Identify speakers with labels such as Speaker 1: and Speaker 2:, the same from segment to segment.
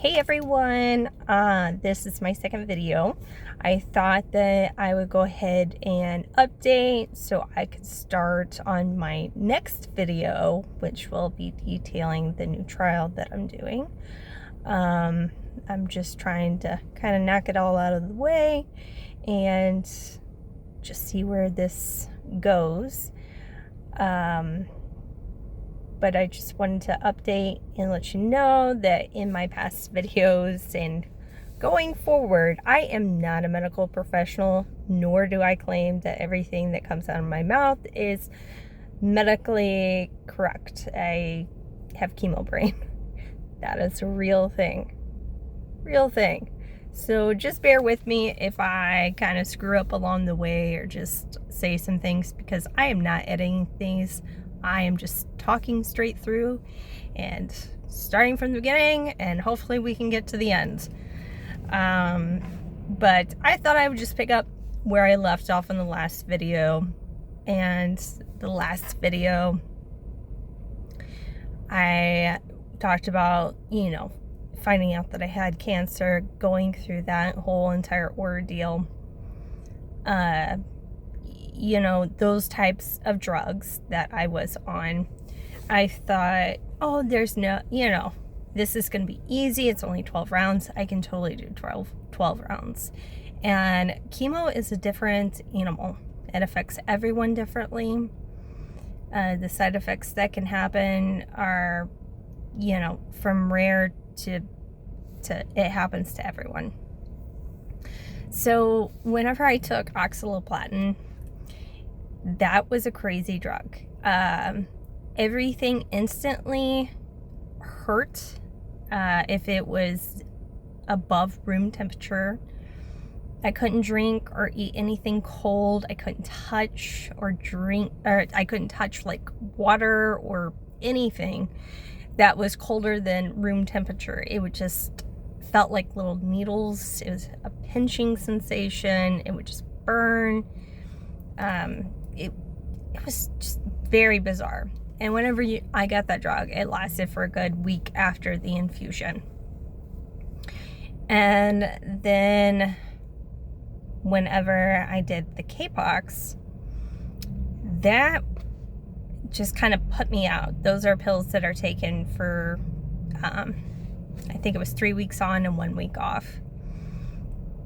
Speaker 1: Hey everyone, this is my second video. I thought that I would go ahead and update so I could start on my next video, which will be detailing the new trial that I'm doing. I'm just trying to kind of knock it all out of the way and just see where this goes. But I just wanted to update and let you know that in my past videos and going forward, I am not a medical professional, nor do I claim that everything that comes out of my mouth is medically correct. I have chemo brain. That is a real thing. Real thing. So just bear with me if I kind of screw up along the way or just say some things, because I am not editing things. I am just talking straight through and starting from the beginning, and hopefully we can get to the end. But I thought I would just pick up where I left off in the last video. And the last video, I talked about, finding out that I had cancer, going through that whole entire ordeal. Those types of drugs that I was on. I thought, oh, there's no, this is going to be easy. It's only 12 rounds. I can totally do 12 rounds. And chemo is a different animal. It affects everyone differently. The side effects that can happen are, from rare to it happens to everyone. So whenever I took oxaliplatin, that was a crazy drug. Everything instantly hurt if it was above room temperature. I couldn't drink or eat anything cold. I couldn't touch or drink, or I couldn't touch like water or anything that was colder than room temperature. It would just felt like little needles. It was a pinching sensation. It would just burn. It was just very bizarre. And whenever I got that drug, it lasted for a good week after the infusion. And then whenever I did the Capox, that just kind of put me out. Those are pills that are taken for, I think it was 3 weeks on and 1 week off.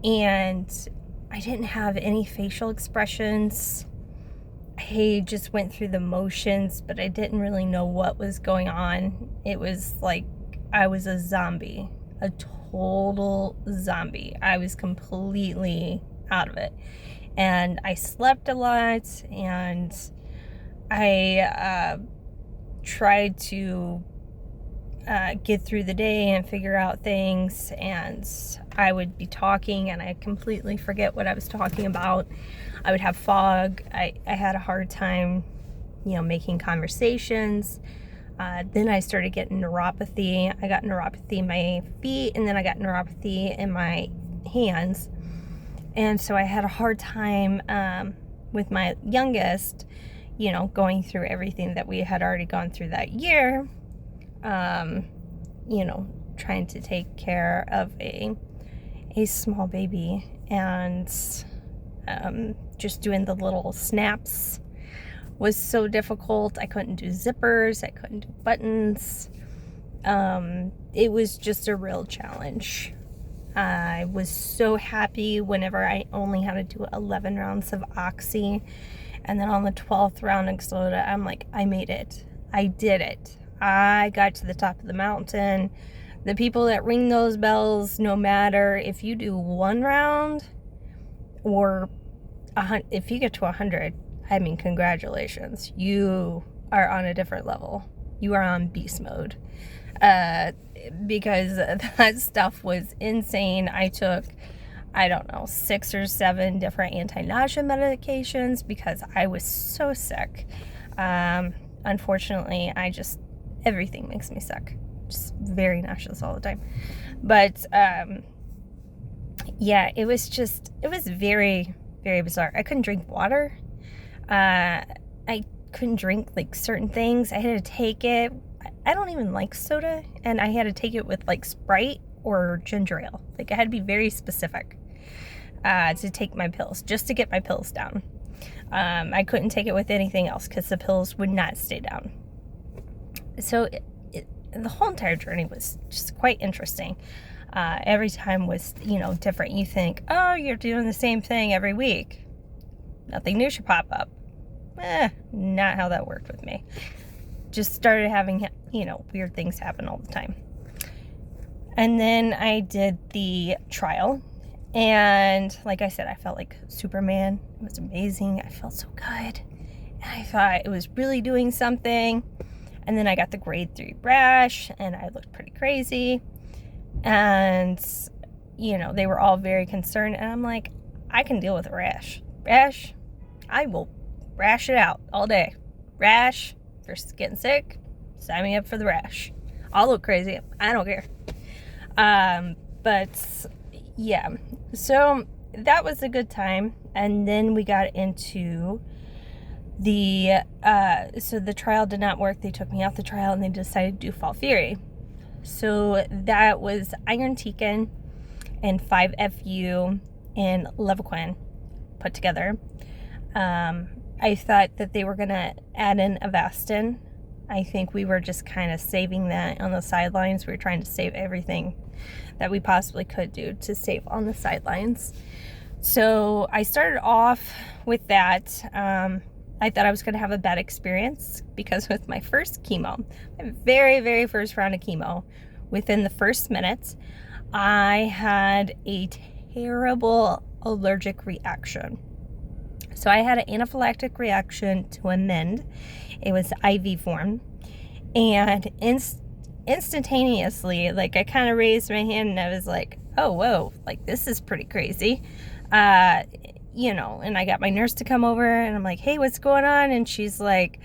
Speaker 1: And I didn't have any facial expressions. I just went through the motions, but I didn't really know what was going on. It was like I was a zombie, a total zombie. I was completely out of it. And I slept a lot, and I tried to get through the day and figure out things, and I would be talking and I completely forget what I was talking about. I would have fog. I had a hard time, making conversations. Then I started getting neuropathy. I got neuropathy in my feet, and then I got neuropathy in my hands. And so I had a hard time with my youngest, going through everything that we had already gone through that year. Trying to take care of a small baby, and just doing the little snaps was so difficult. I couldn't do zippers. I couldn't do buttons. It was just a real challenge. I was so happy whenever I only had to do 11 rounds of Oxy. And then on the 12th round of Xloda, I'm like, I made it. I did it. I got to the top of the mountain. The people that ring those bells, no matter if you do 1 round or if you get to 100, congratulations. You are on a different level. You are on beast mode. Because that stuff was insane. I took, 6 or 7 different anti-nausea medications because I was so sick. Unfortunately, everything makes me sick. Just very nauseous all the time. But, it was very, very bizarre. I couldn't drink water. I couldn't drink like certain things. I had to take it. I don't even like soda, and I had to take it with like Sprite or ginger ale. Like, I had to be very specific to take my pills, just to get my pills down. I couldn't take it with anything else because the pills would not stay down. So the whole entire journey was just quite interesting. Every time was, different. You think, oh, you're doing the same thing every week. Nothing new should pop up. Not how that worked with me. Just started having, weird things happen all the time. And then I did the trial. And like I said, I felt like Superman. It was amazing. I felt so good. And I thought it was really doing something. And then I got the grade 3 rash, and I looked pretty crazy. And, they were all very concerned. And I'm like, I can deal with a rash. Rash, I will rash it out all day. Rash versus getting sick, sign me up for the rash. I'll look crazy. I don't care. But yeah, so that was a good time. And then we got into so the trial did not work. They took me off the trial and they decided to do Fall-Fury. So that was Irinotecan and 5-FU and Levaquin put together. I thought that they were going to add in Avastin. I think we were just kind of saving that on the sidelines. We were trying to save everything that we possibly could do to save on the sidelines. So I started off with that. I thought I was going to have a bad experience because with my first chemo, my very, very first round of chemo, within the first minute, I had a terrible allergic reaction. So I had an anaphylactic reaction to Amend. It was IV form. And instantaneously, like, I kind of raised my hand and I was like, oh, whoa, like, this is pretty crazy. And I got my nurse to come over and I'm like, hey, what's going on? And she's like,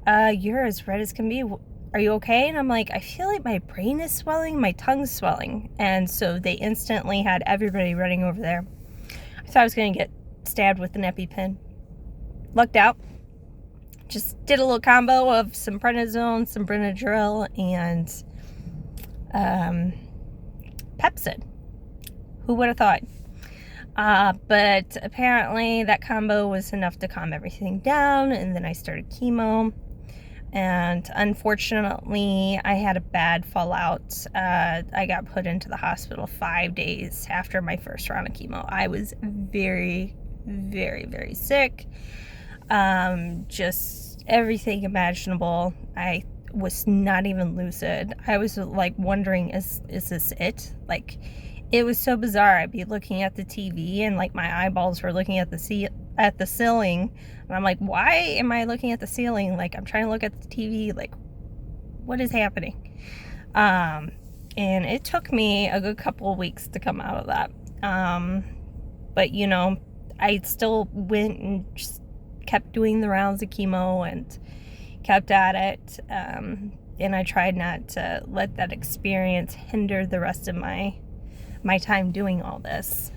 Speaker 1: you're as red as can be. Are you okay? And I'm like, I feel like my brain is swelling, my tongue's swelling. And so they instantly had everybody running over there. I thought I was going to get stabbed with an EpiPen. Lucked out. Just did a little combo of some prednisone, some Benadryl, and Pepcid. Who would have thought? But apparently that combo was enough to calm everything down, and then I started chemo. And unfortunately, I had a bad fallout. I got put into the hospital 5 days after my first round of chemo. I was very, very, very sick. Just everything imaginable. I was not even lucid. I was like wondering, is this it? Like, it was so bizarre. I'd be looking at the TV and like my eyeballs were looking at the ceiling, and I'm like, why am I looking at the ceiling? Like, I'm trying to look at the TV. Like, what is happening? And it took me a good couple of weeks to come out of that. But I still went and just kept doing the rounds of chemo and kept at it. And I tried not to let that experience hinder the rest of my time doing all this.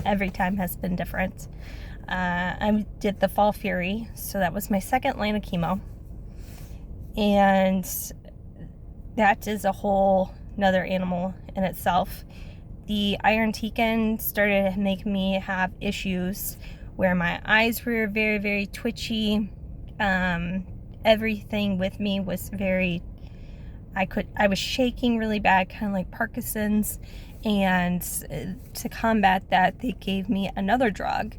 Speaker 1: Every time has been different. I did the Fall-Fury, so that was my second line of chemo. And that is a whole another animal in itself. The Irinotecan started to make me have issues where my eyes were very, very twitchy. Everything with me was very, I was shaking really bad, kind of like Parkinson's. And to combat that, they gave me another drug,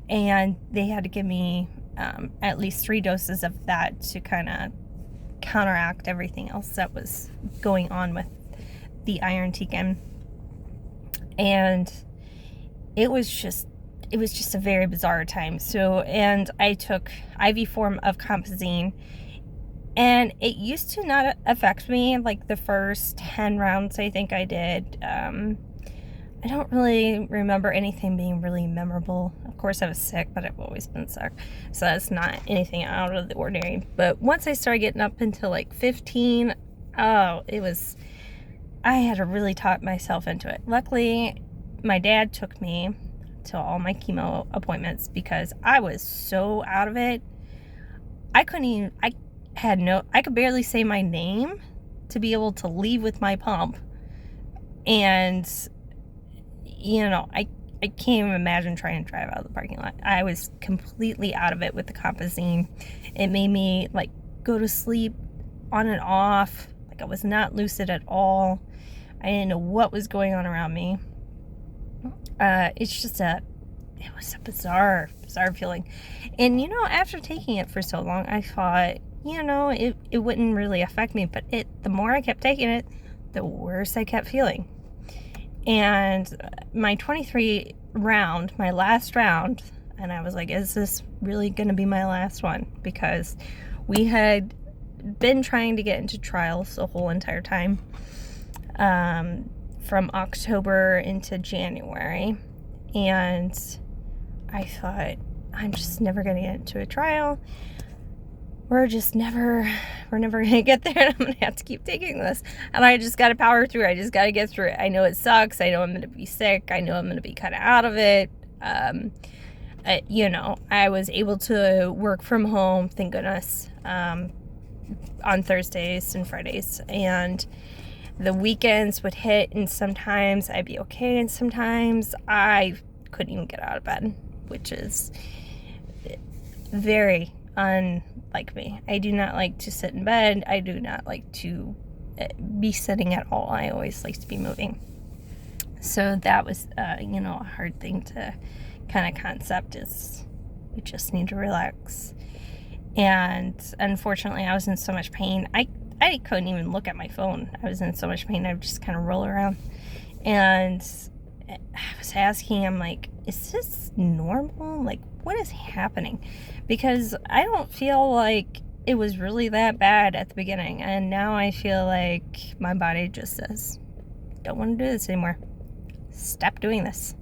Speaker 1: and they had to give me at least 3 doses of that to kind of counteract everything else that was going on with the Irinotecan. And it was just a very bizarre time. So, and I took IV form of Compazine, and it used to not affect me like the first 10 rounds I think I did. I don't really remember anything being really memorable. Of course, I was sick, but I've always been sick, so that's not anything out of the ordinary. But once I started getting up into like 15, I had to really talk myself into it. Luckily, my dad took me to all my chemo appointments because I was so out of it. I could barely say my name to be able to leave with my pump. And, I can't even imagine trying to drive out of the parking lot. I was completely out of it with the Compazine. It made me, like, go to sleep on and off. Like, I was not lucid at all. I didn't know what was going on around me. It was a bizarre feeling. And, after taking it for so long, I thought, it wouldn't really affect me. But the more I kept taking it, the worse I kept feeling. And my 23 round, my last round, and I was like, is this really going to be my last one? Because we had been trying to get into trials the whole entire time, from October into January. And I thought, I'm just never going to get into a trial. We're never going to get there, and I'm going to have to keep taking this. And I just got to power through. I just got to get through it. I know it sucks. I know I'm going to be sick. I know I'm going to be kind of out of it. I was able to work from home, thank goodness, on Thursdays and Fridays. And the weekends would hit, and sometimes I'd be okay, and sometimes I couldn't even get out of bed, which is very unlike me. I do not like to sit in bed. I do not like to be sitting at all. I always like to be moving. So that was, a hard thing to kind of concept, is we just need to relax. And unfortunately, I was in so much pain. I couldn't even look at my phone. I was in so much pain. I would just kind of roll around. And I was asking, I'm like, is this normal? Like, what is happening? Because I don't feel like it was really that bad at the beginning. And now I feel like my body just says, don't want to do this anymore. Stop doing this.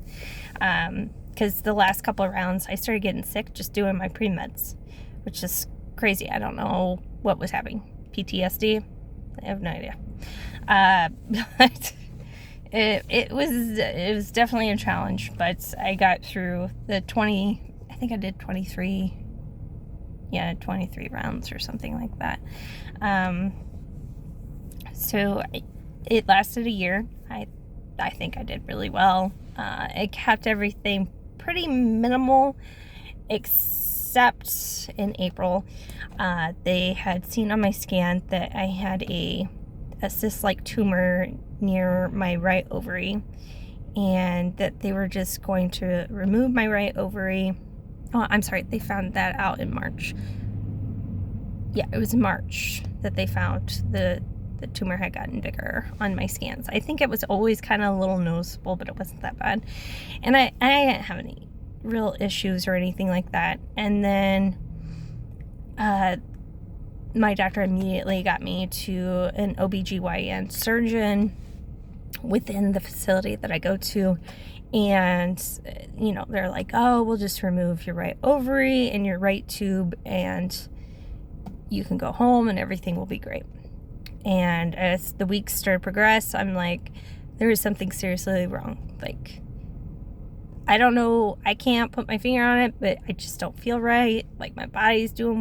Speaker 1: Because the last couple of rounds, I started getting sick just doing my pre-meds, which is crazy. I don't know what was happening. PTSD? I have no idea. But it was definitely a challenge, but I got through the 23 rounds or something like that. So it lasted a year. I think I did really well. It kept everything pretty minimal, except in April. They had seen on my scan that I had a cyst-like tumor near my right ovary, and that they were just going to remove my right ovary. Oh, I'm sorry, they found that out in March. Yeah, it was in March that they found the tumor had gotten bigger on my scans. I think it was always kind of a little noticeable, but it wasn't that bad. And I didn't have any real issues or anything like that. And then my doctor immediately got me to an OBGYN surgeon within the facility that I go to. And, they're like, oh, we'll just remove your right ovary and your right tube, and you can go home and everything will be great. And as the weeks started to progress, I'm like, there is something seriously wrong. Like, I don't know, I can't put my finger on it, but I just don't feel right. Like, my body's doing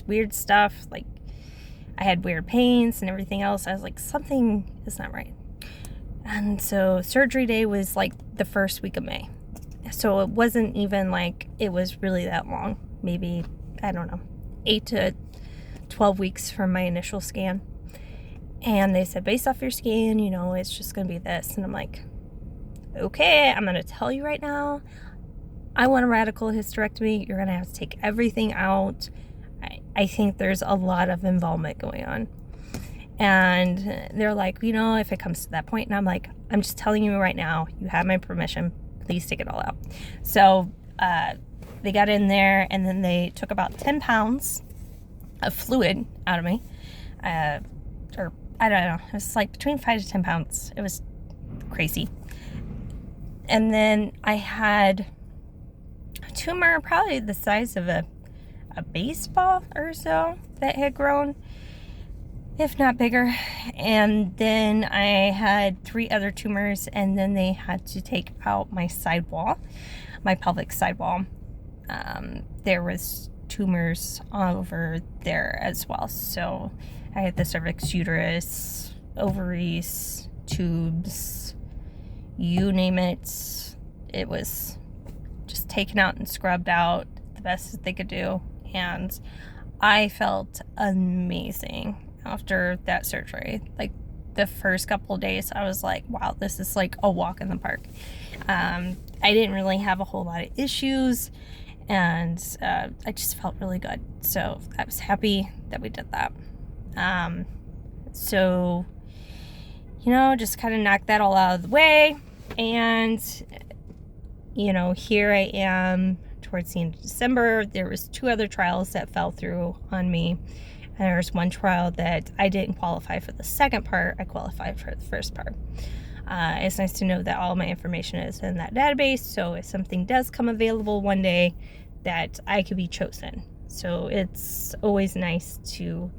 Speaker 1: weird stuff. Like, I had weird pains and everything else. I was like, something is not right. And so surgery day was like the first week of May. So it wasn't even like it was really that long. Maybe, I don't know, 8 to 12 weeks from my initial scan. And they said, based off your scan, it's just going to be this. And I'm like, okay, I'm going to tell you right now, I want a radical hysterectomy. You're going to have to take everything out. I think there's a lot of involvement going on. And they're like, if it comes to that point, and I'm like, I'm just telling you right now, you have my permission. Please take it all out. So they got in there, and then they took about 10 pounds of fluid out of me. Or I don't know. It was like between 5 to 10 pounds. It was crazy. And then I had a tumor probably the size of a baseball or so that had grown, if not bigger. And then I had 3 other tumors, and then they had to take out my sidewall, my pelvic sidewall. There was tumors all over there as well. So I had the cervix, uterus, ovaries, tubes, you name it. It was just taken out and scrubbed out the best that they could do. And I felt amazing after that surgery. Like, the first couple of days, I was like, wow, this is like a walk in the park. I didn't really have a whole lot of issues, and I just felt really good. So I was happy that we did that. So, just kind of knocked that all out of the way. And, here I am towards the end of December. There was 2 other trials that fell through on me. And there was one trial that I didn't qualify for the second part. I qualified for the first part. It's nice to know that all my information is in that database. So if something does come available one day, that I could be chosen. So it's always nice to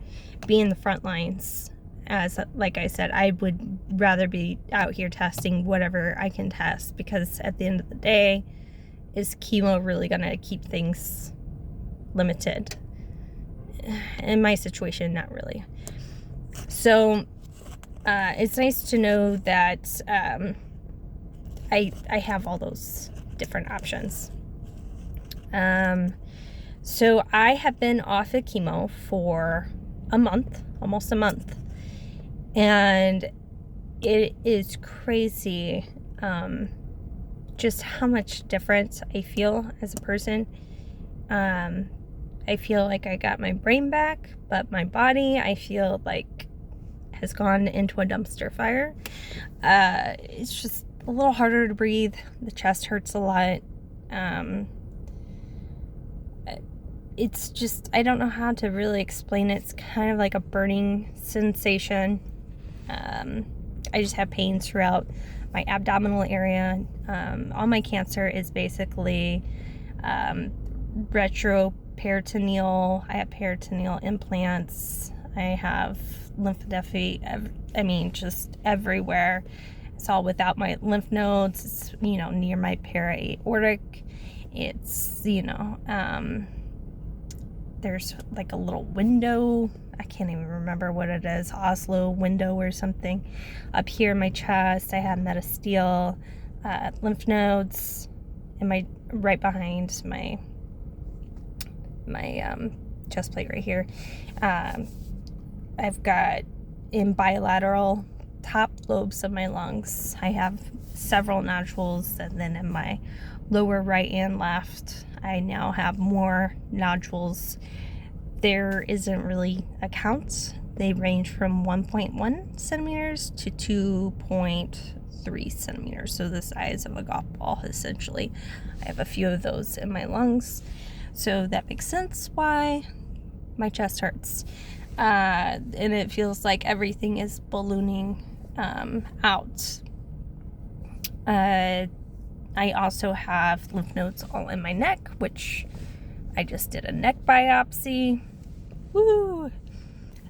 Speaker 1: be in the front lines. As like I said, I would rather be out here testing whatever I can test, because at the end of the day, is chemo really going to keep things limited? In my situation, not really. So it's nice to know that I have all those different options. So I have been off of chemo for a month, almost a month. And it is crazy just how much difference I feel as a person. I feel like I got my brain back, but my body, I feel like, has gone into a dumpster fire. It's just a little harder to breathe. The chest hurts a lot. It's just, I don't know how to really explain it. It's kind of like a burning sensation. I just have pains throughout my abdominal area. All my cancer is basically retroperitoneal. I have peritoneal implants. I have lymphadenopathy, just everywhere. It's all without my lymph nodes. It's, near my para-aortic. It's, there's like a little window. I can't even remember what it is. Oslo window or something. Up here in my chest, I have metasteel lymph nodes right behind my chest plate right here. I've got in bilateral top lobes of my lungs, I have several nodules, and then in my lower right and left, I now have more nodules. There isn't really a count. They range from 1.1 centimeters to 2.3 centimeters, so the size of a golf ball, essentially. I have a few of those in my lungs, so that makes sense why my chest hurts. And it feels like everything is ballooning out. I also have lymph nodes all in my neck, which I just did a neck biopsy. Woo!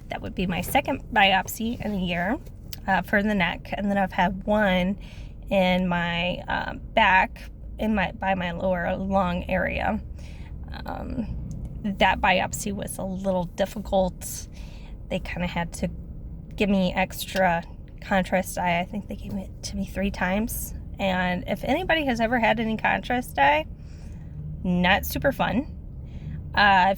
Speaker 1: That would be my second biopsy in a year for the neck. And then I've had one in my back, by my lower lung area. That biopsy was a little difficult. They kind of had to give me extra contrast dye. I think they gave it to me 3 times. And if anybody has ever had any contrast dye, not super fun.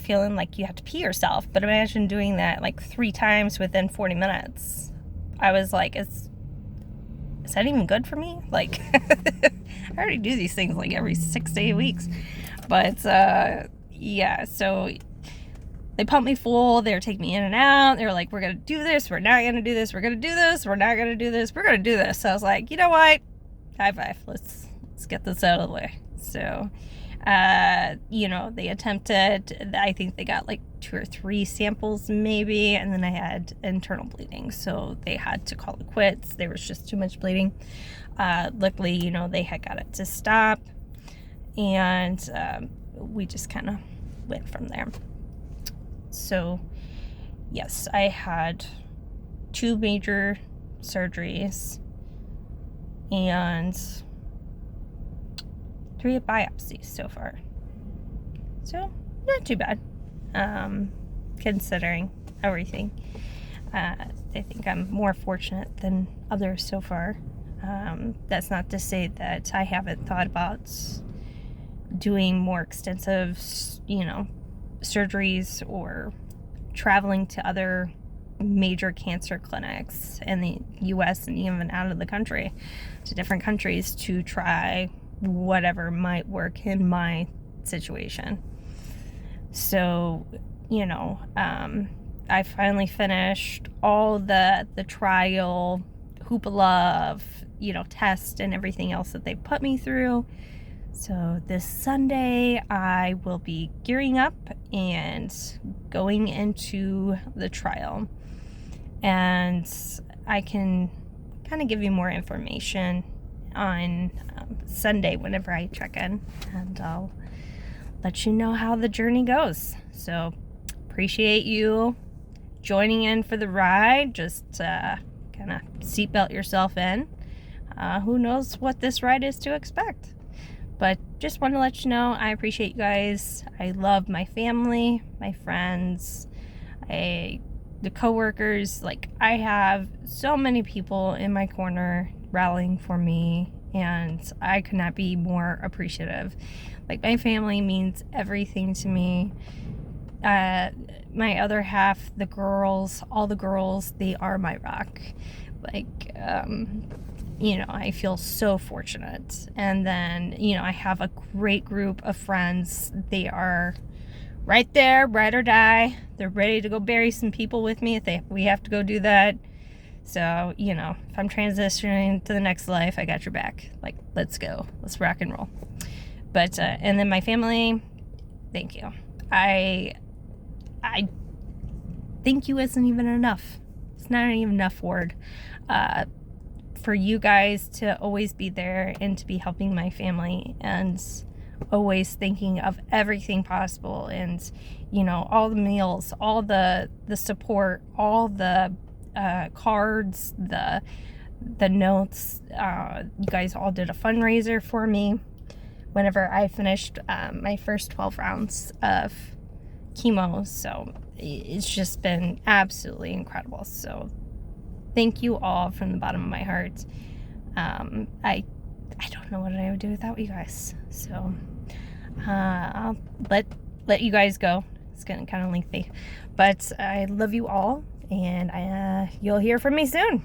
Speaker 1: Feeling like you have to pee yourself. But imagine doing that like 3 times within 40 minutes. I was like, is that even good for me? Like, I already do these things like every 6 to 8 weeks. But, yeah, so they pumped me full. They were taking me in and out. They were like, we're going to do this. We're not going to do this. We're going to do this. We're not going to do this. We're going to do this. So I was like, you know what? High five. Let's get this out of the way. So, they attempted, I think they got like 2 or 3 samples maybe, and then I had internal bleeding. So they had to call it quits. There was just too much bleeding. Luckily, they had got it to stop, and we just kind of went from there. So, yes, I had 2 major surgeries and 3 biopsies so far. So, not too bad, considering everything. I think I'm more fortunate than others so far. That's not to say that I haven't thought about doing more extensive, surgeries or traveling to other major cancer clinics in the US and even out of the country to different countries to try whatever might work in my situation. So, I finally finished all the trial hoopla of, test and everything else that they put me through. So this Sunday, I will be gearing up and going into the trial. And I can kind of give you more information on Sunday whenever I check in. And I'll let you know how the journey goes. So appreciate you joining in for the ride. Just kind of seatbelt yourself in. Who knows what this ride is to expect. But just want to let you know, I appreciate you guys. I love my family, my friends, the coworkers. Like, I have so many people in my corner rallying for me, and I could not be more appreciative. Like, my family means everything to me. My other half, the girls, all the girls, they are my rock. Like, I feel so fortunate. And then, I have a great group of friends. They are right there, ride or die. They're ready to go bury some people with me if we have to go do that. So, if I'm transitioning to the next life, I got your back. Like, let's go. Let's rock and roll. But, and then my family, thank you. I thank you isn't even enough. It's not even enough word. For you guys to always be there and to be helping my family and always thinking of everything possible, and all the meals, all the support, all the cards, the notes. You guys all did a fundraiser for me whenever I finished my first 12 rounds of chemo. So it's just been absolutely incredible. So thank you all from the bottom of my heart. I don't know what I would do without you guys. So I'll let you guys go. It's getting kind of lengthy, but I love you all, and you'll hear from me soon.